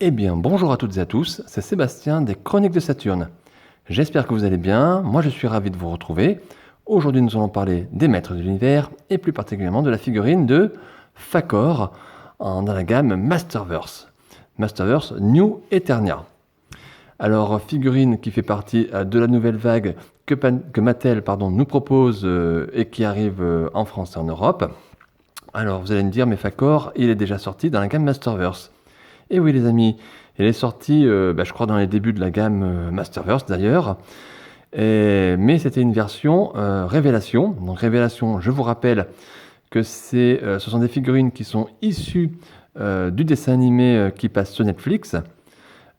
Eh bien, bonjour à toutes et à tous, c'est Sébastien des Chroniques de Saturne. J'espère que vous allez bien, moi je suis ravi de vous retrouver. Aujourd'hui nous allons parler des maîtres de l'univers et plus particulièrement de la figurine de Fakor dans la gamme Masterverse. Masterverse New Eternia. Alors, figurine qui fait partie de la nouvelle vague que Mattel nous propose et qui arrive en France et en Europe. Alors, vous allez me dire, mais Fakor, il est déjà sorti dans la gamme Masterverse. Et oui les amis, elle est sortie, je crois dans les débuts de la gamme Masterverse d'ailleurs, mais c'était une version Révélation. Donc Révélation, je vous rappelle que ce sont des figurines qui sont issues du dessin animé qui passe sur Netflix.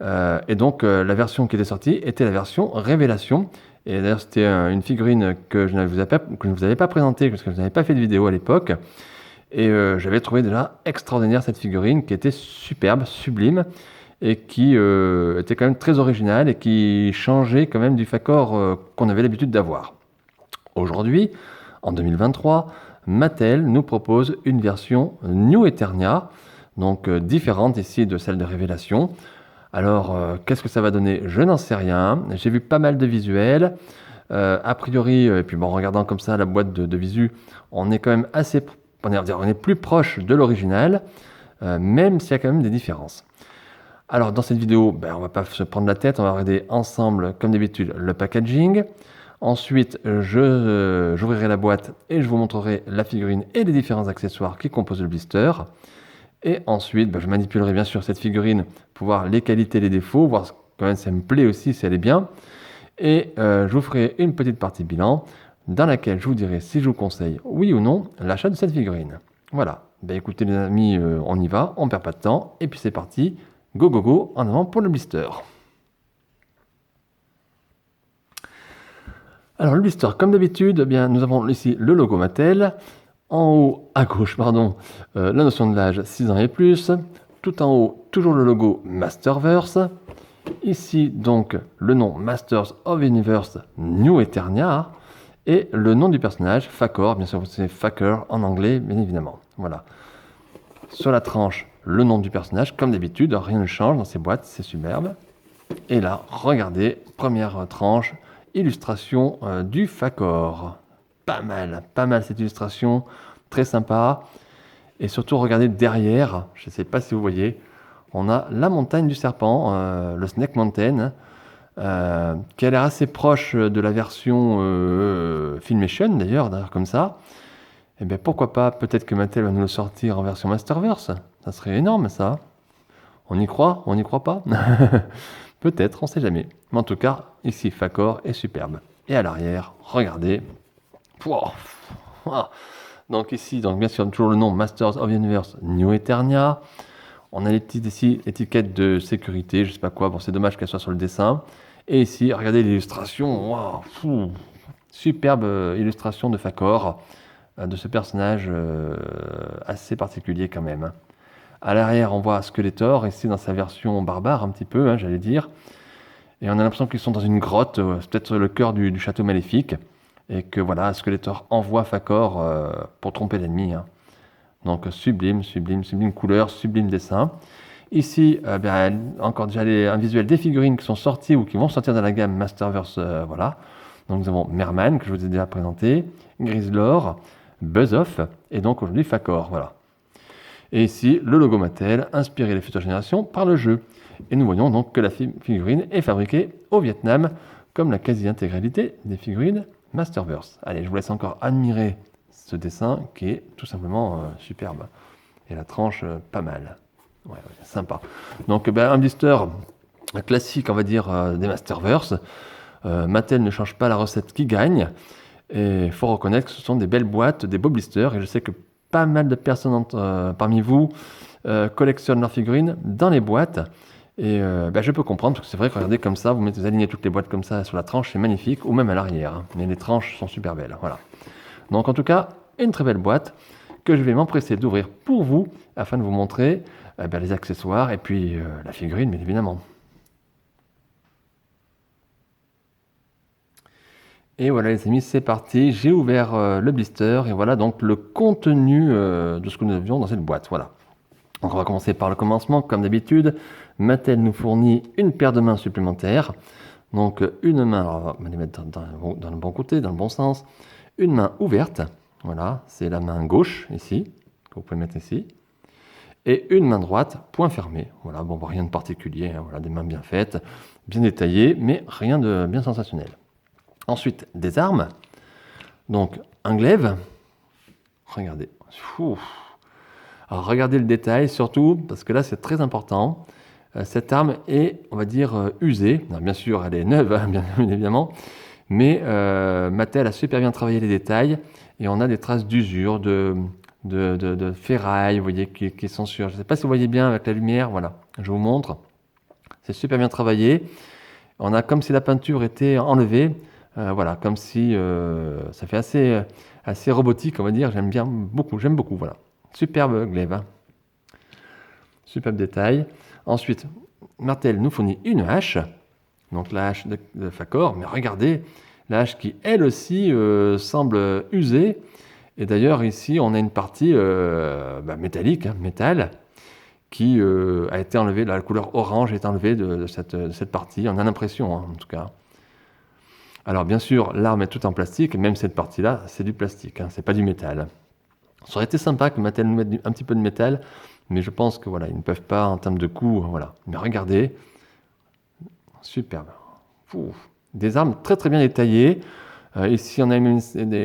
Et donc la version qui était sortie était la version Révélation. Et d'ailleurs c'était une figurine que je ne vous avais pas présentée parce que je n'avais pas fait de vidéo à l'époque. Et j'avais trouvé déjà extraordinaire cette figurine qui était superbe, sublime et qui était quand même très originale et qui changeait quand même du Fakor qu'on avait l'habitude d'avoir. Aujourd'hui, en 2023, Mattel nous propose une version New Eternia, donc différente ici de celle de Révélation. Alors, qu'est-ce que ça va donner? Je n'en sais rien. J'ai vu pas mal de visuels. A priori, et puis bon, en regardant comme ça la boîte de visu, on est quand même on est plus proche de l'original, même s'il y a quand même des différences. Alors dans cette vidéo, on va pas se prendre la tête, on va regarder ensemble, comme d'habitude, le packaging. Ensuite, j'ouvrirai la boîte et je vous montrerai la figurine et les différents accessoires qui composent le blister. Et ensuite, je manipulerai bien sûr cette figurine pour voir les qualités et les défauts, voir quand même si ça me plaît aussi, si elle est bien. Et je vous ferai une petite partie bilan dans laquelle je vous dirai si je vous conseille, oui ou non, l'achat de cette figurine. Voilà. Écoutez les amis, on y va, on perd pas de temps, et puis c'est parti. Go go go, en avant pour le blister. Alors le blister, comme d'habitude, nous avons ici le logo Mattel. En haut, à gauche, la notion de l'âge 6 ans et plus. Tout en haut, toujours le logo Masterverse. Ici, donc, le nom Masters of Universe New Eternia. Et le nom du personnage, Fakor, bien sûr, c'est Faker en anglais, bien évidemment. Voilà. Sur la tranche, le nom du personnage, comme d'habitude, rien ne change dans ces boîtes, c'est superbe. Et là, regardez, première tranche, illustration du Fakor. Pas mal cette illustration, très sympa. Et surtout, regardez derrière, je ne sais pas si vous voyez, on a la montagne du serpent, le Snake Mountain, qui a l'air assez proche de la version Filmation d'ailleurs comme ça. Et bien pourquoi pas, peut-être que Mattel va nous le sortir en version Masterverse. Ça serait énorme ça. On y croit? On n'y croit pas? Peut-être, on sait jamais. Mais en tout cas, ici, Fakor est superbe. Et à l'arrière, regardez. Pouah. Donc ici, bien sûr, toujours le nom Masters of Universe New Eternia. On a les petites ici, étiquettes de sécurité, je sais pas quoi. Bon, c'est dommage qu'elle soit sur le dessin. Et ici, regardez l'illustration. Wow, superbe illustration de Fakor, de ce personnage assez particulier quand même. À l'arrière, on voit Skeletor, ici dans sa version barbare un petit peu, j'allais dire. Et on a l'impression qu'ils sont dans une grotte, c'est peut-être le cœur du château maléfique. Et que voilà, Skeletor envoie Fakor pour tromper l'ennemi. Donc sublime couleur, sublime dessin. Ici, encore déjà un visuel des figurines qui sont sorties ou qui vont sortir dans la gamme Masterverse. Voilà. Donc nous avons Merman, que je vous ai déjà présenté, Grislor, Buzz-Off, et donc aujourd'hui Fakor. Voilà. Et ici, le logo Mattel, inspiré des futures générations par le jeu. Et nous voyons donc que la figurine est fabriquée au Vietnam, comme la quasi-intégralité des figurines Masterverse. Allez, je vous laisse encore admirer ce dessin qui est tout simplement superbe. Et la tranche, pas mal. Ouais, sympa. Donc un blister classique, on va dire, des Masterverse. Mattel ne change pas la recette qui gagne. Et il faut reconnaître que ce sont des belles boîtes, des beaux blisters. Et je sais que pas mal de personnes parmi vous collectionnent leurs figurines dans les boîtes. Et je peux comprendre, parce que c'est vrai que regardez comme ça, vous alignez toutes les boîtes comme ça sur la tranche, c'est magnifique, ou même à l'arrière. Mais les tranches sont super belles, voilà. Donc en tout cas, une très belle boîte que je vais m'empresser d'ouvrir pour vous, afin de vous montrer les accessoires et puis la figurine, bien évidemment. Et voilà les amis, c'est parti, j'ai ouvert le blister, et voilà donc le contenu de ce que nous avions dans cette boîte, voilà. Donc on va commencer par le commencement, comme d'habitude. Mattel nous fournit une paire de mains supplémentaires. Donc une main, alors on va les mettre dans le bon côté, dans le bon sens. Une main ouverte, voilà, c'est la main gauche ici, que vous pouvez mettre ici. Et une main droite, point fermé. Voilà, bon, rien de particulier, hein, voilà, des mains bien faites, bien détaillées, mais rien de bien sensationnel. Ensuite, des armes. Donc, un glaive. Regardez. Alors, regardez le détail, surtout, parce que là, c'est très important. Cette arme est, on va dire, usée. Alors, bien sûr, elle est neuve, hein, bien évidemment. Mais Mattel a super bien travaillé les détails. Et on a des traces d'usure, de ferraille, vous voyez, qui sont sur. Je ne sais pas si vous voyez bien avec la lumière, voilà, je vous montre. C'est super bien travaillé. On a comme si la peinture était enlevée, voilà, comme si ça fait assez robotique, on va dire. J'aime beaucoup, voilà. Superbe glaive, hein. Superbe détail. Ensuite, Mattel nous fournit une hache, donc la hache de Fakor, mais regardez, la hache qui elle aussi semble usée. Et d'ailleurs, ici, on a une partie métallique, hein, métal, qui a été enlevée, la couleur orange est enlevée de cette partie. On a l'impression, hein, en tout cas. Alors, bien sûr, l'arme est toute en plastique, même cette partie-là, c'est du plastique, hein, c'est pas du métal. Ça aurait été sympa que Mattel nous mette un petit peu de métal, mais je pense que voilà, ils ne peuvent pas en termes de coût, voilà. Mais regardez, superbe. Des armes très très bien détaillées. Ici, on a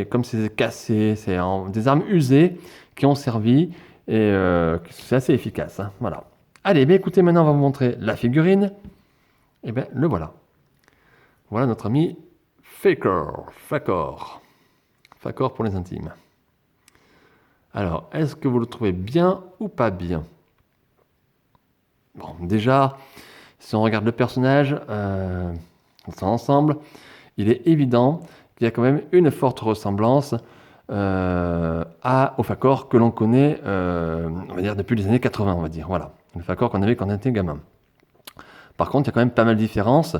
comme c'est cassé, c'est des armes usées qui ont servi et c'est assez efficace, hein, voilà. Allez, écoutez, maintenant on va vous montrer la figurine. Et bien, le voilà. Voilà notre ami Fakor pour les intimes. Alors, est-ce que vous le trouvez bien ou pas bien? Bon, déjà, si on regarde le personnage dans son ensemble, il est évident qu'il y a quand même une forte ressemblance au Fakor que l'on connaît, on va dire, depuis les années 80, on va dire. Voilà, le Fakor qu'on avait quand on était gamin. Par contre, il y a quand même pas mal de différences.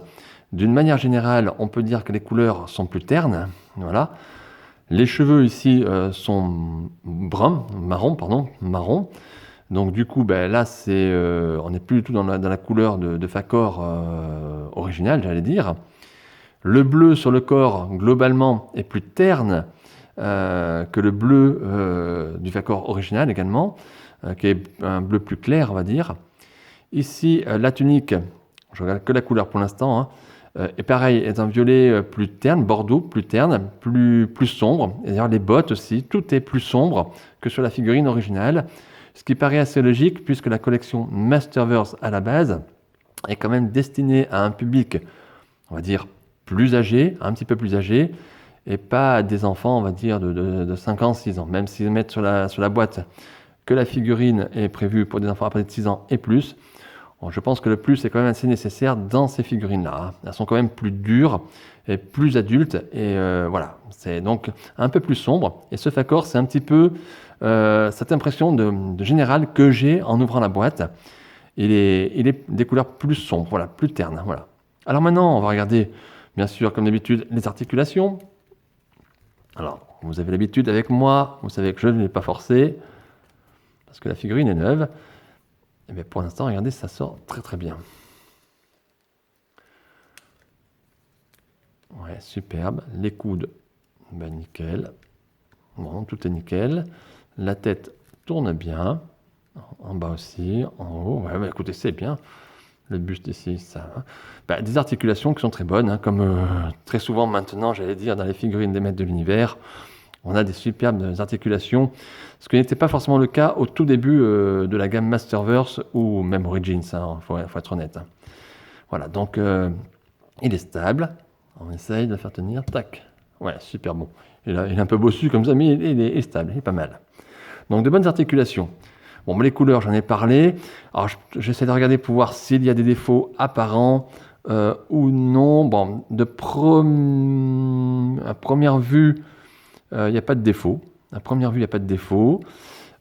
D'une manière générale, on peut dire que les couleurs sont plus ternes. Voilà. Les cheveux ici sont marron. Donc du coup, ben, là, on n'est plus du tout dans la couleur de Fakor original, j'allais dire. Le bleu sur le corps, globalement, est plus terne que le bleu du Fakor original également, qui est un bleu plus clair, on va dire. Ici, la tunique, je regarde que la couleur pour l'instant, hein, et pareil, est un violet plus terne, bordeaux, plus terne, plus sombre. Et d'ailleurs, les bottes aussi, tout est plus sombre que sur la figurine originale. Ce qui paraît assez logique, puisque la collection Masterverse, à la base, est quand même destinée à un public, on va dire, plus âgé, un petit peu plus âgé, et pas à des enfants, on va dire, de 5 ans, 6 ans. Même s'ils mettent sur la boîte que la figurine est prévue pour des enfants à partir de 6 ans et plus, bon, je pense que le plus est quand même assez nécessaire dans ces figurines-là, hein. Elles sont quand même plus dures et plus adultes, et voilà, c'est donc un peu plus sombre. Et ce Fakor, c'est un petit peu cette impression de générale que j'ai en ouvrant la boîte. Il est des couleurs plus sombres, voilà, plus ternes, voilà. Alors maintenant, on va regarder, bien sûr, comme d'habitude, les articulations. Alors, vous avez l'habitude avec moi, vous savez que je ne l'ai pas forcé, parce que la figurine est neuve. Et bien pour l'instant, regardez, ça sort très très bien. Ouais, superbe. Les coudes, ben nickel. Bon, tout est nickel. La tête tourne bien. En bas aussi, en haut. Ouais, bah, écoutez, c'est bien. Le buste ici, ça. Bah, des articulations qui sont très bonnes, hein, comme très souvent maintenant, j'allais dire, dans les figurines des maîtres de l'univers. On a des superbes articulations, ce qui n'était pas forcément le cas au tout début de la gamme Masterverse ou même Origins, hein, faut être honnête, hein. Voilà, donc il est stable. On essaye de le faire tenir. Tac. Ouais, super bon. Il est un peu bossu comme ça, mais il est stable, il est pas mal. Donc de bonnes articulations. Bon, les couleurs, j'en ai parlé. Alors j'essaie de regarder pour voir s'il y a des défauts apparents ou non. Bon, à première vue, il n'y a pas de défaut. À première vue, il n'y a pas de défaut.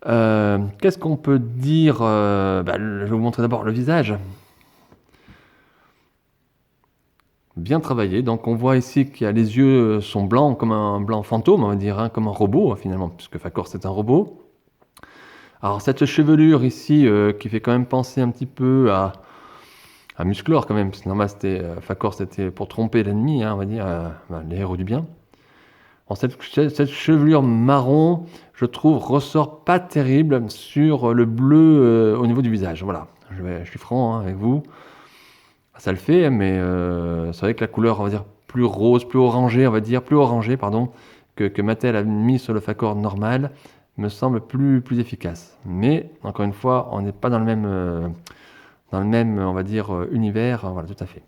Qu'est-ce qu'on peut dire je vais vous montrer d'abord le visage. Bien travaillé. Donc on voit ici qu'il y a les yeux sont blancs comme un blanc fantôme, on va dire, hein, comme un robot finalement, puisque Fakor c'est un robot. Alors cette chevelure ici qui fait quand même penser un petit peu à Musclor quand même, parce que normal Fakor c'était pour tromper l'ennemi, hein, on va dire, les héros du bien. Alors, cette chevelure marron, je trouve, ressort pas terrible sur le bleu au niveau du visage. Voilà, je suis franc hein, avec vous. Ça le fait, mais c'est vrai que la couleur, on va dire, plus rose, plus orangée, pardon, que Mattel a mis sur le Fakor normal, me semble plus efficace. Mais, encore une fois, on n'est pas dans le même, on va dire, univers. Voilà, tout à fait.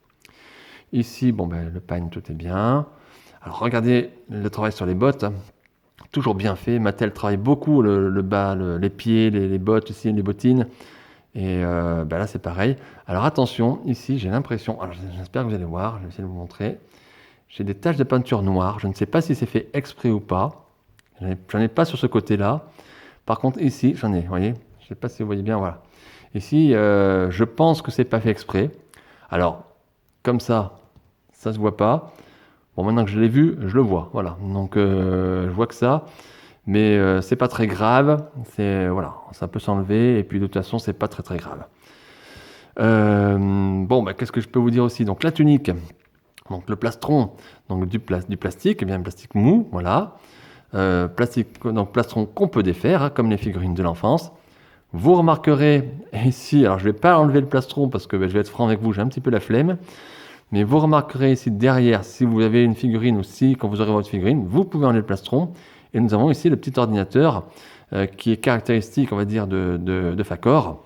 Ici, bon, ben, le pagne, tout est bien. Alors, regardez le travail sur les bottes. Toujours bien fait. Mattel travaille beaucoup le bas, les pieds, les bottes aussi, les bottines. Et ben là, c'est pareil. Alors attention, ici, j'ai l'impression, alors j'espère que vous allez voir, je vais essayer de vous montrer. J'ai des taches de peinture noire. Je ne sais pas si c'est fait exprès ou pas. J'en ai pas sur ce côté-là. Par contre, ici, j'en ai, vous voyez. Je ne sais pas si vous voyez bien, voilà. Ici, je pense que c'est pas fait exprès. Alors, comme ça se voit pas. Bon, maintenant que je l'ai vu, je le vois, voilà. Donc, je vois que ça. Mais c'est pas très grave, voilà, ça peut s'enlever et puis de toute façon c'est pas très grave. Bon, bah, qu'est-ce que je peux vous dire aussi? Donc la tunique, donc le plastron, donc du plastique, bien plastique mou, voilà. Donc plastron qu'on peut défaire, hein, comme les figurines de l'enfance. Vous remarquerez ici, alors je vais pas enlever le plastron parce que je vais être franc avec vous, j'ai un petit peu la flemme. Mais vous remarquerez ici derrière, si vous avez une figurine ou si quand vous aurez votre figurine, vous pouvez enlever le plastron. Et nous avons ici le petit ordinateur qui est caractéristique, on va dire, de Fakor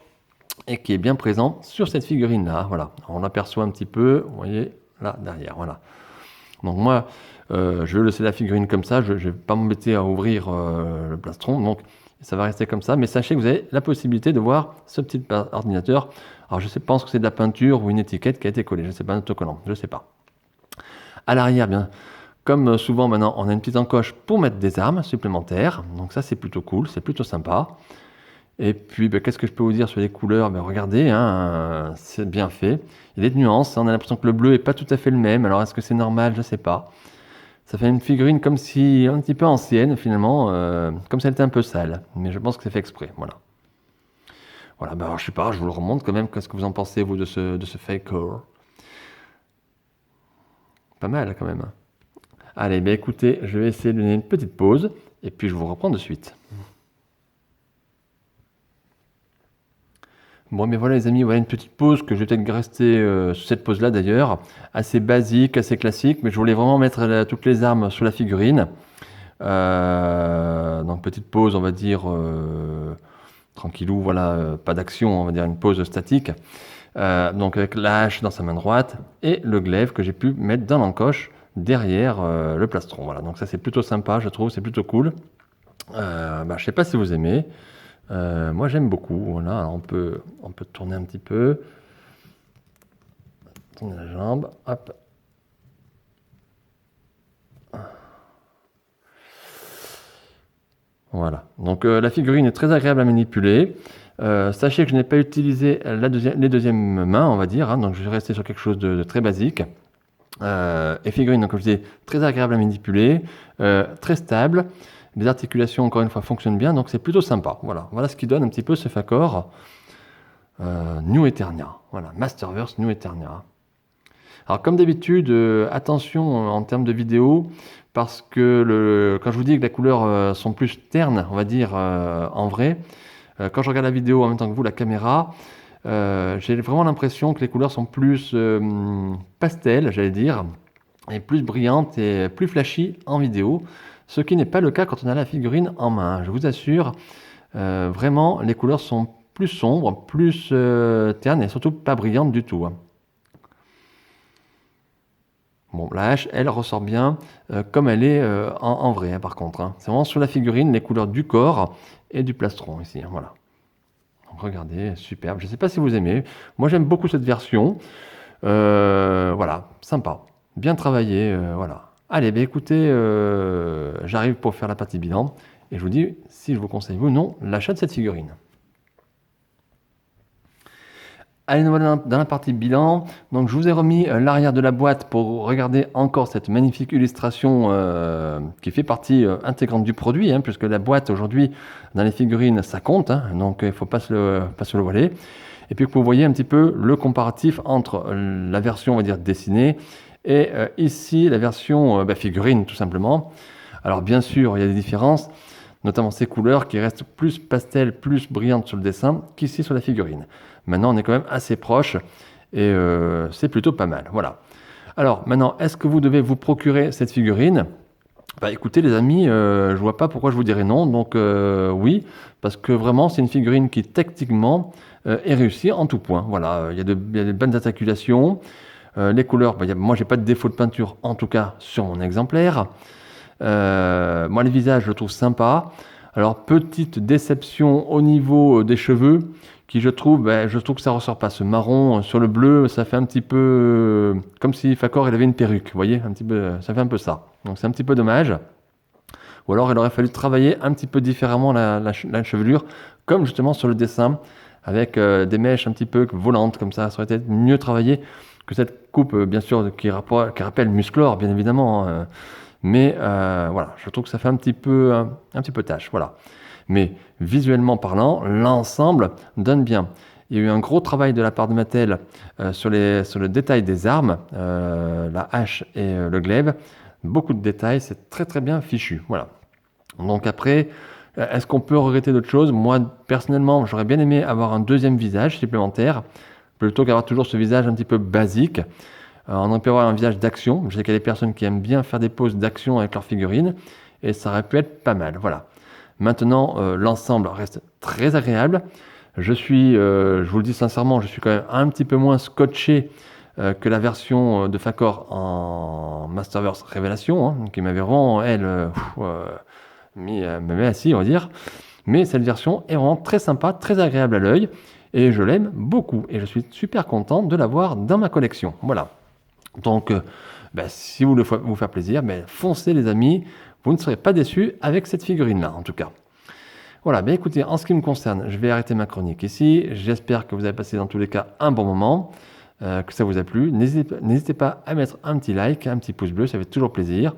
et qui est bien présent sur cette figurine-là. Voilà, on l'aperçoit un petit peu, vous voyez, là, derrière, voilà. Donc moi, je vais laisser la figurine comme ça, je ne vais pas m'embêter à ouvrir le plastron, donc ça va rester comme ça. Mais sachez que vous avez la possibilité de voir ce petit ordinateur. Alors je pense que c'est de la peinture ou une étiquette qui a été collée, je ne sais pas, un autocollant, je ne sais pas. À l'arrière, bien, comme souvent maintenant, on a une petite encoche pour mettre des armes supplémentaires. Donc ça, c'est plutôt cool, c'est plutôt sympa. Et puis, ben, qu'est-ce que je peux vous dire sur les couleurs? Ben, regardez, hein, c'est bien fait. Il y a des nuances, on a l'impression que le bleu n'est pas tout à fait le même. Alors, est-ce que c'est normal? Je ne sais pas. Ça fait une figurine comme si, un petit peu ancienne finalement, comme si elle était un peu sale. Mais je pense que c'est fait exprès, voilà. Voilà, ben, alors, je sais pas, je vous le remonte quand même. Qu'est-ce que vous en pensez, vous, de ce Fakor? Pas mal, quand même. Allez, ben écoutez, je vais essayer de donner une petite pause et puis je vous reprends de suite. Bon, mais voilà les amis, voilà une petite pause que je vais peut-être rester sur cette pause-là d'ailleurs, assez basique, assez classique, mais je voulais vraiment mettre toutes les armes sur la figurine. Donc petite pause, on va dire tranquillou, voilà, pas d'action, on va dire une pause statique. Donc avec la hache dans sa main droite et le glaive que j'ai pu mettre dans l'encoche derrière le plastron. Voilà, donc ça c'est plutôt sympa, je trouve, c'est plutôt cool. Je sais pas si vous aimez. Moi j'aime beaucoup. Voilà, alors on peut tourner un petit peu. Tourner la jambe. Hop. Voilà. Donc la figurine est très agréable à manipuler. Sachez que je n'ai pas utilisé les deuxièmes mains, on va dire. Hein, donc je vais rester sur quelque chose de très basique. Et figurine, donc comme je disais, très agréable à manipuler, très stable. Les articulations, encore une fois, fonctionnent bien, donc c'est plutôt sympa. Voilà ce qui donne un petit peu ce Fakor New Eternia. Voilà, Masterverse New Eternia. Alors comme d'habitude, attention en termes de vidéo, parce que quand je vous dis que les couleurs sont plus ternes, on va dire en vrai, quand je regarde la vidéo en même temps que vous, la caméra, j'ai vraiment l'impression que les couleurs sont plus pastel, j'allais dire, et plus brillantes et plus flashy en vidéo, ce qui n'est pas le cas quand on a la figurine en main. Je vous assure, vraiment, les couleurs sont plus sombres, plus ternes et surtout pas brillantes du tout. Hein. Bon, la hache, elle ressort bien comme elle est en vrai, hein, par contre. Hein. C'est vraiment sur la figurine, les couleurs du corps et du plastron ici. Hein, voilà. Donc, regardez, superbe. Je ne sais pas si vous aimez. Moi, j'aime beaucoup cette version. Voilà, sympa. Bien travaillé, voilà. Allez, ben écoutez, j'arrive pour faire la partie bilan. Et je vous dis si je vous conseille ou non l'achat de cette figurine. Allez, nous voilà dans la partie bilan. Donc, je vous ai remis l'arrière de la boîte pour regarder encore cette magnifique illustration qui fait partie intégrante du produit, hein, puisque la boîte aujourd'hui, dans les figurines, ça compte, hein, donc il ne faut pas se le voiler. Et puis que vous voyez un petit peu le comparatif entre la version, on va dire, dessinée et ici la version figurine, tout simplement. Alors, bien sûr, il y a des différences, notamment ces couleurs qui restent plus pastel, plus brillantes sur le dessin qu'ici sur la figurine. Maintenant, on est quand même assez proche et c'est plutôt pas mal. Voilà. Alors, maintenant, est-ce que vous devez vous procurer cette figurine? Bah écoutez les amis, je vois pas pourquoi je vous dirais non, donc oui, parce que vraiment c'est une figurine qui techniquement est réussie en tout point. Voilà, il y a de bonnes articulations, les couleurs, moi j'ai pas de défaut de peinture en tout cas sur mon exemplaire. Moi les visages je le trouve sympa. Alors petite déception au niveau des cheveux, qui je trouve que ça ressort pas. Ce marron sur le bleu, ça fait un petit peu comme si Fakor il avait une perruque, vous voyez, un petit peu, ça fait un peu ça. Donc c'est un petit peu dommage. Ou alors il aurait fallu travailler un petit peu différemment la chevelure, comme justement sur le dessin, avec des mèches un petit peu volantes comme ça aurait été mieux travaillé que cette coupe, bien sûr, qui rappelle Musclor, bien évidemment. Mais voilà, je trouve que ça fait un petit peu tâche, voilà. Mais visuellement parlant, l'ensemble donne bien. Il y a eu un gros travail de la part de Mattel sur le détail des armes, la hache et le glaive. Beaucoup de détails, c'est très très bien fichu. Voilà. Donc après, est-ce qu'on peut regretter d'autres choses? Moi, personnellement, j'aurais bien aimé avoir un deuxième visage supplémentaire, plutôt qu'avoir toujours ce visage un petit peu basique. On aurait pu avoir un visage d'action. Je sais qu'il y a des personnes qui aiment bien faire des poses d'action avec leurs figurines, et ça aurait pu être pas mal. Voilà. Maintenant, l'ensemble reste très agréable. Je vous le dis sincèrement, je suis quand même un petit peu moins scotché que la version de Fakor en Masterverse Révélation, hein, qui m'avait vraiment, elle, m'avait assis, on va dire. Mais cette version est vraiment très sympa, très agréable à l'œil, et je l'aime beaucoup. Et je suis super content de l'avoir dans ma collection. Voilà. Donc, si vous voulez vous faire plaisir, foncez les amis, vous ne serez pas déçus avec cette figurine-là, en tout cas. Voilà, écoutez, en ce qui me concerne, je vais arrêter ma chronique ici. J'espère que vous avez passé dans tous les cas un bon moment, que ça vous a plu. N'hésitez pas à mettre un petit like, un petit pouce bleu, ça fait toujours plaisir.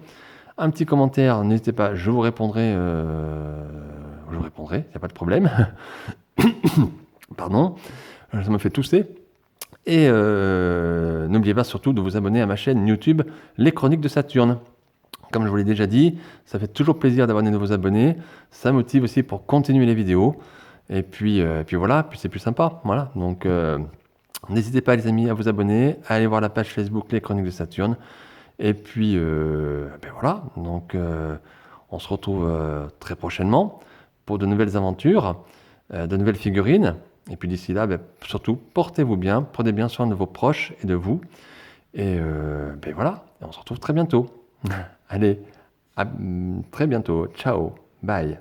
Un petit commentaire, n'hésitez pas, je vous répondrai, il n'y a pas de problème. Pardon, ça me fait tousser. Et n'oubliez pas surtout de vous abonner à ma chaîne YouTube Les Chroniques de Saturne. Comme je vous l'ai déjà dit, ça fait toujours plaisir d'avoir des nouveaux abonnés. Ça motive aussi pour continuer les vidéos. Et puis voilà, puis c'est plus sympa. Voilà. Donc n'hésitez pas les amis à vous abonner, à aller voir la page Facebook Les Chroniques de Saturne. Et puis voilà. Donc on se retrouve très prochainement pour de nouvelles aventures, de nouvelles figurines. Et puis d'ici là, surtout, portez-vous bien, prenez bien soin de vos proches et de vous. Et voilà, et on se retrouve très bientôt. Allez, à très bientôt. Ciao, bye.